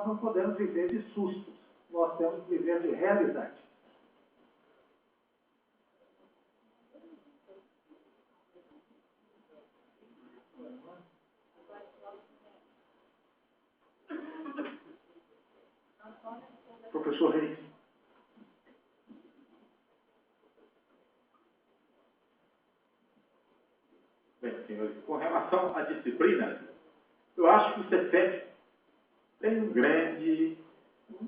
não podemos viver de sustos, nós temos que viver de realidade. Professor Reis. Bem, senhores, com relação à disciplina, eu acho que o Cefet tem um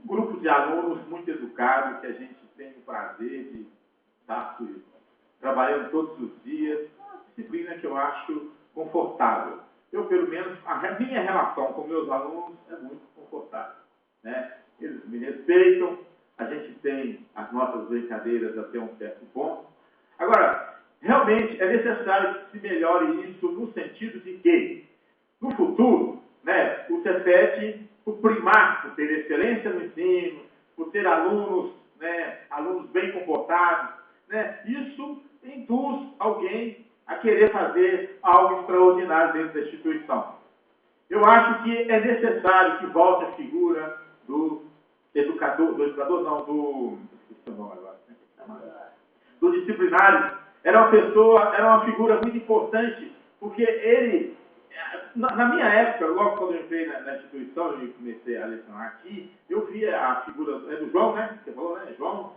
grupo de alunos muito educados, que a gente tem o prazer de estar trabalhando todos os dias. Uma disciplina que eu acho confortável. Eu, pelo menos, a minha relação com meus alunos é muito confortável, né? Eles me respeitam, a gente tem as nossas brincadeiras até um certo ponto. Agora, realmente é necessário que se melhore isso no sentido de que, no futuro, né, o Cefet, por primar, por ter excelência no ensino, por ter alunos, né, alunos bem comportados, né, isso induz alguém a querer fazer algo extraordinário dentro da instituição. Eu acho que é necessário que volte a figura do do disciplinário. Era uma figura muito importante, porque ele, na minha época, logo quando eu entrei na instituição e comecei a lecionar aqui, eu via a figura do João, né? Você falou, né? João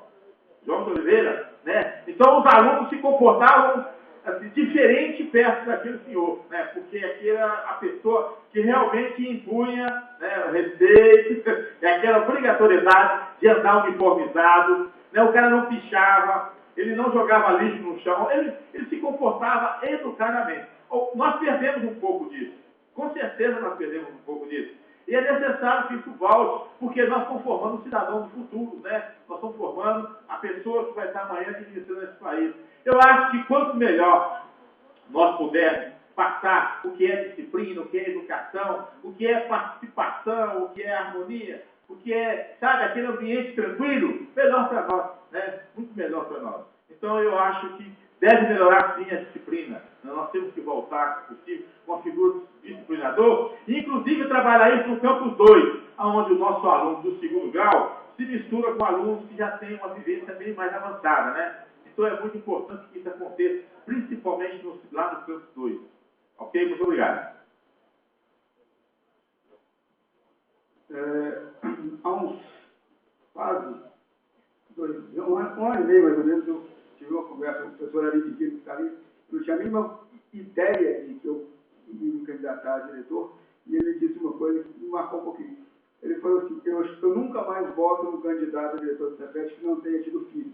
de Oliveira, né? Então os alunos se comportavam assim, diferente perto daquele senhor, né? Porque aqui era a pessoa que realmente impunha, né, o respeito, aquela obrigatoriedade de andar uniformizado, né? O cara não pichava, ele não jogava lixo no chão, ele se comportava educadamente. Nós perdemos um pouco disso, com certeza nós perdemos um pouco disso. E é necessário que isso volte, porque nós estamos formando um cidadão do futuro, né? Nós estamos formando a pessoa que vai estar amanhã administrando esse país. Eu acho que quanto melhor nós pudermos passar o que é disciplina, o que é educação, o que é participação, o que é harmonia, o que é, sabe, aquele ambiente tranquilo, melhor para nós, né? Muito melhor para nós. Então eu acho que deve melhorar sim a disciplina. Nós temos que voltar, se possível, com a figura do disciplinador, e inclusive trabalhar isso no campus 2, onde o nosso aluno do segundo grau se mistura com alunos que já têm uma vivência bem mais avançada, né? Então é muito importante que isso aconteça, principalmente lá no campus 2. Ok? Muito obrigado. Há uns quase um ano e meio, mais ou menos, eu tive uma conversa com o professor Ari de Quino, que está ali. Eu não tinha a mínima ideia de que eu ia me candidatar a diretor, e ele disse uma coisa que me marcou um pouquinho. Ele falou assim, eu nunca mais voto no candidato a diretor do Cefet que não tenha tido filhos.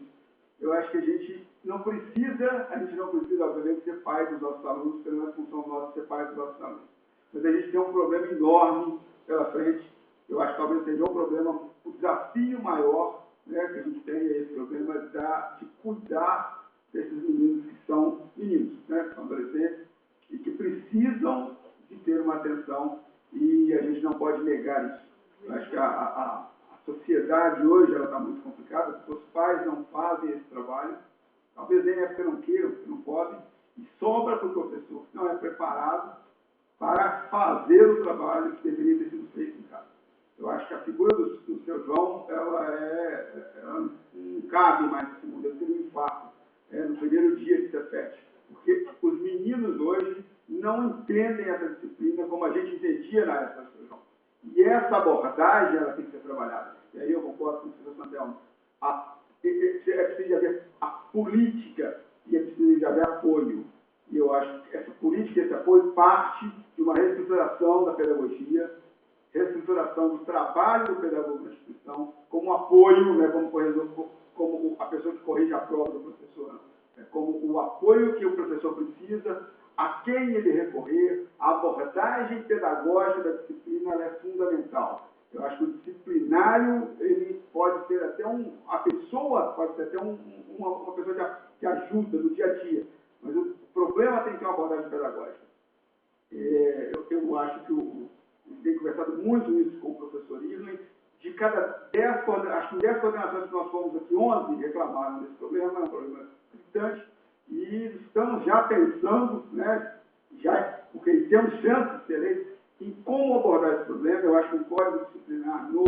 Eu acho que a gente não precisa, obviamente, ser pai dos nossos alunos, porque não é função nossa ser pai dos nossos alunos. Mas a gente tem um problema enorme pela frente. Eu acho que talvez seja um problema, o desafio maior, né, que a gente tem é esse problema de cuidar desses meninos que são meninos, né, que são adolescentes, e que precisam de ter uma atenção, e a gente não pode negar isso. Eu acho que a sociedade hoje está muito complicada, porque os pais não fazem esse trabalho, talvez nem é porque não queiram, porque não podem, e sobra para o professor, que não é preparado para fazer o trabalho que deveria ter sido feito em casa. Eu acho que a figura do seu João, ela não cabe mais nesse mundo, eu tenho um infarto no primeiro dia de Cefet, porque os meninos hoje não entendem essa disciplina como a gente entendia na época do seu João. E essa abordagem, ela tem que ser trabalhada. E aí eu concordo com o professor Santelmo. É preciso haver a política e é preciso haver apoio. E eu acho que essa política e esse apoio parte de uma reestruturação da pedagogia, reestruturação do trabalho do pedagogo na instituição, como apoio, né, como a pessoa que corrige a prova do professor, como o apoio que o professor precisa, a quem ele recorrer, a abordagem pedagógica da disciplina ela é fundamental. Eu acho que o disciplinário, ele pode ser até a pessoa pode ser até uma pessoa que ajuda no dia a dia, mas o problema tem que ter uma abordagem pedagógica. Eu acho que tem conversado muito isso com o professor Isley. De cada 10 coordenações que nós fomos aqui, 11 reclamaram desse problema, é um problema gritante, e estamos já pensando, né, porque temos chance de ser eleitos, em como abordar esse problema. Eu acho que o Código Disciplinar, no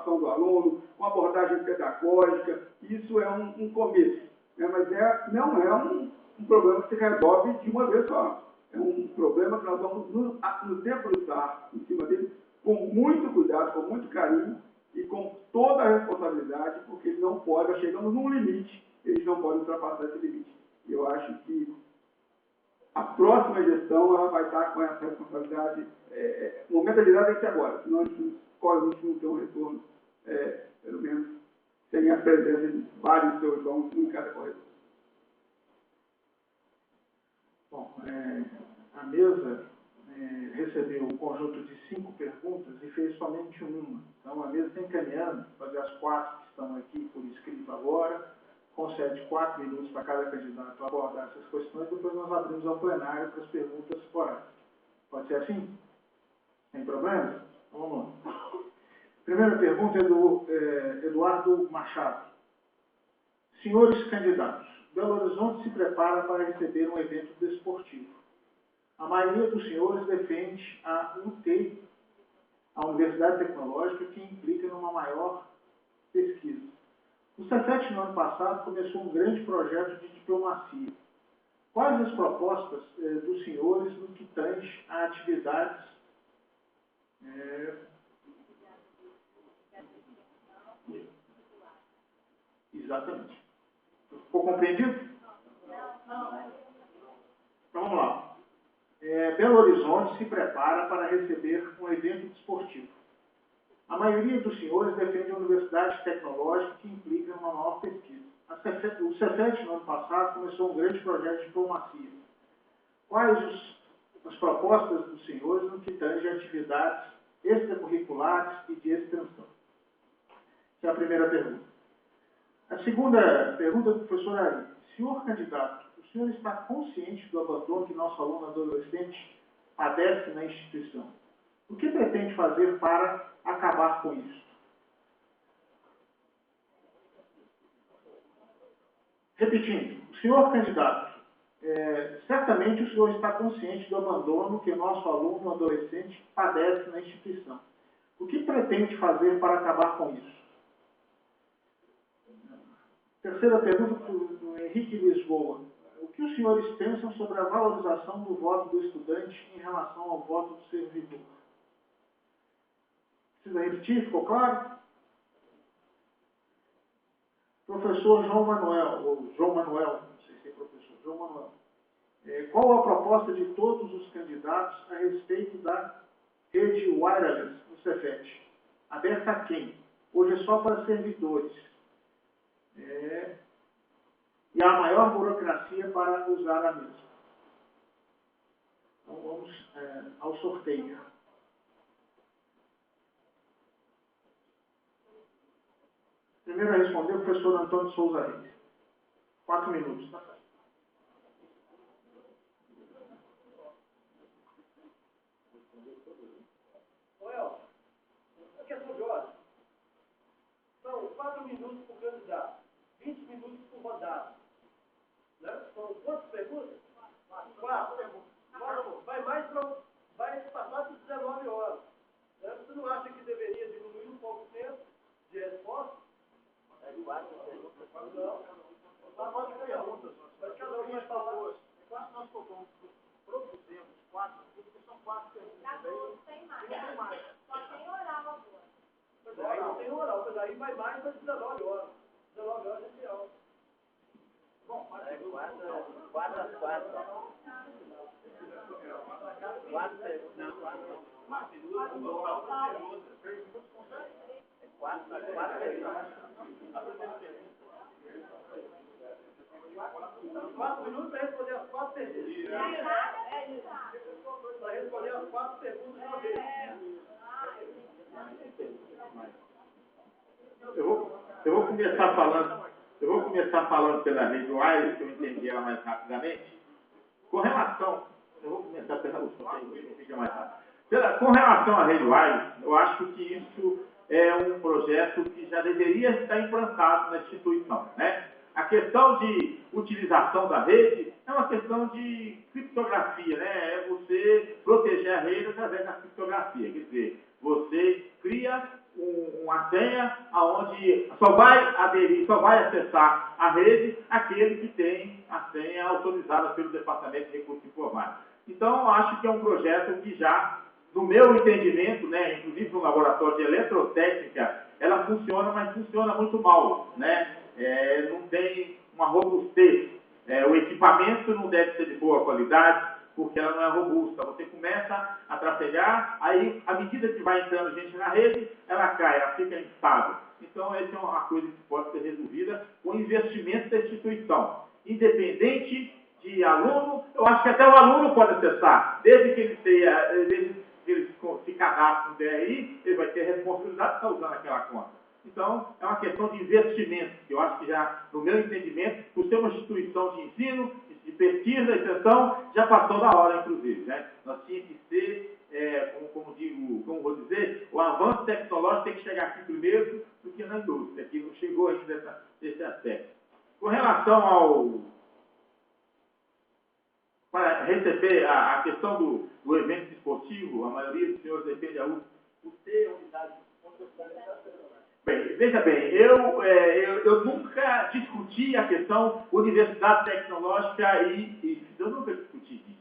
participação do aluno, com abordagem pedagógica. Isso é um começo, né? Mas não é um problema que se resolve de uma vez só. É um problema que nós vamos nos debruçar em cima dele com muito cuidado, com muito carinho e com toda a responsabilidade, porque ele não pode, nós chegamos num limite, eles não podem ultrapassar esse limite. Eu acho que a próxima gestão ela vai estar com essa responsabilidade. O momento da agilidade é que agora, senão a gente não tem um retorno, pelo menos, sem a presença de vários seus irmãos em cada corredor. Bom, a mesa recebeu um conjunto de 5 perguntas e fez somente uma. Então, a mesa está encaminhando, fazer as 4 que estão aqui por escrito agora, concede 4 minutos para cada candidato abordar essas questões, depois nós abrimos ao plenário para as perguntas esporádicas. Pode ser assim? Sem problemas? Vamos lá. Primeira pergunta é do Eduardo Machado. Senhores candidatos, Belo Horizonte se prepara para receber um evento desportivo. A maioria dos senhores defende a UT, a Universidade Tecnológica, que implica numa maior pesquisa. O Cefet, no ano passado, começou um grande projeto de diplomacia. Quais as propostas dos senhores no que tange a atividades exatamente. Ficou compreendido? Então, vamos lá. Belo Horizonte se prepara para receber um evento desportivo. A maioria dos senhores defende a Universidade Tecnológica, que implica numa maior pesquisa. O Cefet, no ano passado, começou um grande projeto de diplomacia. Quais as propostas dos senhores no que tange a atividades extracurriculares e de extensão? Essa é a primeira pergunta. A segunda pergunta do professor Ari. Senhor candidato, o senhor está consciente do abandono que nosso aluno adolescente padece na instituição? O que pretende fazer para acabar com isso? Repetindo, o senhor candidato, certamente o senhor está consciente do abandono que nosso aluno adolescente padece na instituição. O que pretende fazer para acabar com isso? Terceira pergunta do Henrique Lisboa. O que os senhores pensam sobre a valorização do voto do estudante em relação ao voto do servidor? Precisa repetir? Ficou claro? Professor João Manuel, não sei se é professor, João Manuel. Qual a proposta de todos os candidatos a respeito da rede wireless no Cefet? Aberta a quem? Hoje é só para servidores. E a maior burocracia para usar a mesma. Então vamos ao sorteio. Primeiro a responder o professor Antônio Souza Reis. 4 minutos, tá? Noel, a questão de ordem. São 4 minutos por candidato, 20 minutos por rodada. Né? São quantas perguntas? 4 perguntas. Vai passar por 19 horas. Né? Você não acha que deveria diminuir um pouco o tempo de resposta? 4 perguntas. Não. 4 perguntas. Mas cada um vai falar. 4 nós propusemos 4, porque são 4 perguntas. Tem mais. Só tem oral agora. Mas aí não tem oral, mas aí vai mais para 19 horas. 19 horas é real. Bom, 4 às 4. 4 perguntas. 4 perguntas. 4 minutos para responder as 4 perguntas. Para responder as 4 perguntas de uma vez. Eu vou começar falando pela rede wireless, que eu entendi ela mais rapidamente. Com relação, eu vou começar pela última, que fica mais rápido. Com relação à rede wireless, eu acho que isso é um projeto que já deveria estar implantado na instituição, né? A questão de utilização da rede é uma questão de criptografia, né? É você proteger a rede através da criptografia. Quer dizer, você cria uma senha onde só vai aderir, só vai acessar a rede aquele que tem a senha autorizada pelo Departamento de Recursos Informáticos. Então, eu acho que é um projeto que já, no meu entendimento, né, inclusive no laboratório de eletrotécnica, ela funciona, mas funciona muito mal, né? Não tem uma robustez. O equipamento não deve ser de boa qualidade, porque ela não é robusta. Você começa a trafegar, aí, à medida que vai entrando gente na rede, ela cai, ela fica instável. Então, essa é uma coisa que pode ser resolvida com investimento da instituição. Independente de aluno, eu acho que até o aluno pode acessar, desde que ele se cadastre no DRI, ele vai ter a responsabilidade de estar usando aquela conta. Então, é uma questão de investimento, que eu acho que já, no meu entendimento, por ser uma instituição de ensino, de pesquisa e extensão, já passou da hora, inclusive, né? Nós tínhamos que ser, como vou dizer, o avanço tecnológico tem que chegar aqui primeiro do que na indústria, que não chegou ainda nesse aspecto. Com relação para receber a questão do evento esportivo, a maioria dos senhores defende a USP, por ser unidade de bem, veja bem, eu nunca discuti a questão universidade tecnológica e eu nunca discuti isso.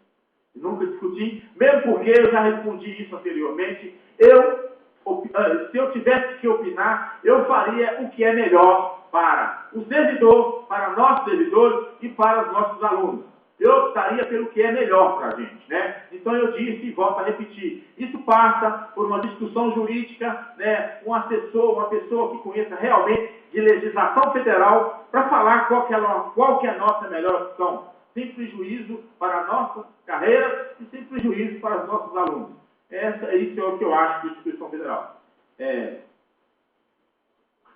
Nunca discuti, mesmo porque eu já respondi isso anteriormente. Se eu tivesse que opinar, eu faria o que é melhor para o servidor, para nossos servidores e para os nossos alunos. Eu optaria pelo que é melhor para a gente, né? Então eu disse e volto a repetir. Isso passa por uma discussão jurídica, né? Um assessor, uma pessoa que conheça realmente de legislação federal para falar qual que é a nossa melhor opção, sem prejuízo para a nossa carreira e sem prejuízo para os nossos alunos. Isso é o que eu acho de instituição federal.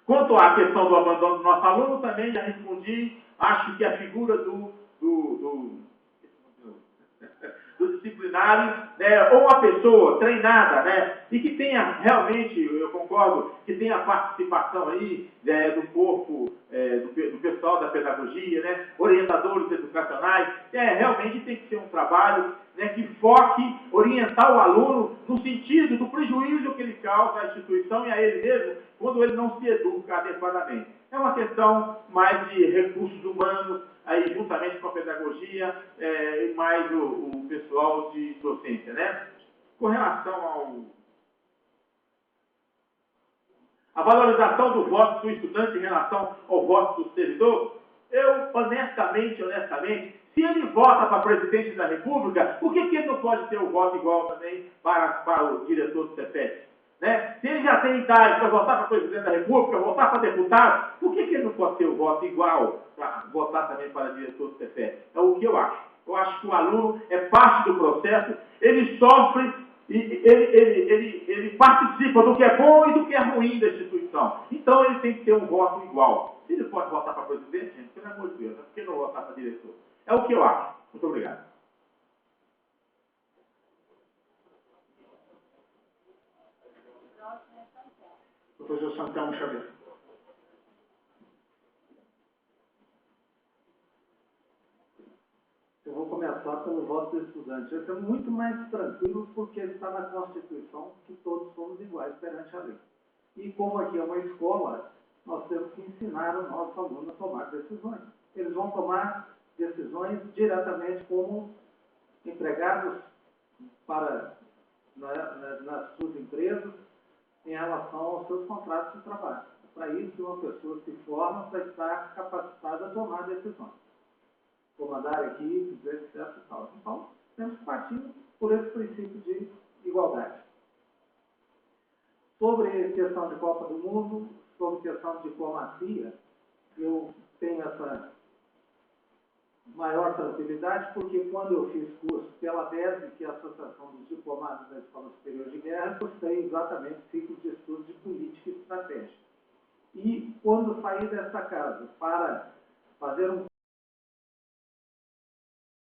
Quanto à questão do abandono do nosso aluno, também já respondi. Acho que a figura do disciplinário, né, ou uma pessoa treinada, né, e que tenha realmente, eu concordo, que tenha participação aí do corpo, do pessoal da pedagogia, né, orientadores educacionais, realmente tem que ser um trabalho, né, que foque orientar o aluno no sentido do prejuízo que ele causa à instituição e a ele mesmo quando ele não se educa adequadamente. É uma questão mais de recursos humanos, aí juntamente com a pedagogia e mais o pessoal de docência, né? Com relação à valorização do voto do estudante em relação ao voto do servidor, eu honestamente, se ele vota para presidente da República, por que ele não pode ter o voto igual também para o diretor do CEPET? Né? Se ele já tem idade para votar para presidente da República, votar para deputado, por que ele não pode ter o voto igual para votar também para diretor do CEPET? É o que eu acho. Eu acho que o aluno é parte do processo, ele sofre, ele participa do que é bom e do que é ruim da instituição. Então ele tem que ter um voto igual. Se ele pode votar para presidente, gente, pelo amor de Deus, por que não votar para diretor? É o que eu acho. Muito obrigado. Professor Santelmo Xavier. Eu vou começar pelo voto do estudante. Esse é muito mais tranquilo porque ele está na Constituição que todos somos iguais perante a lei. E como aqui é uma escola, nós temos que ensinar o nosso aluno a tomar decisões. Eles vão tomar decisões diretamente como empregados nas suas empresas em relação aos seus contratos de trabalho. É para isso que uma pessoa se forma para estar capacitada a tomar decisões. Comandar equipes, etc. Então, temos que partir por esse princípio de igualdade. Sobre a questão de Copa do Mundo, sobre a questão de diplomacia, eu tenho essa maior tranquilidade, porque quando eu fiz curso pela DESE, que é a Associação dos Diplomados da Escola Superior de Guerra, eu sei exatamente ciclo de estudos de política e estratégia. E quando saí desta casa para fazer um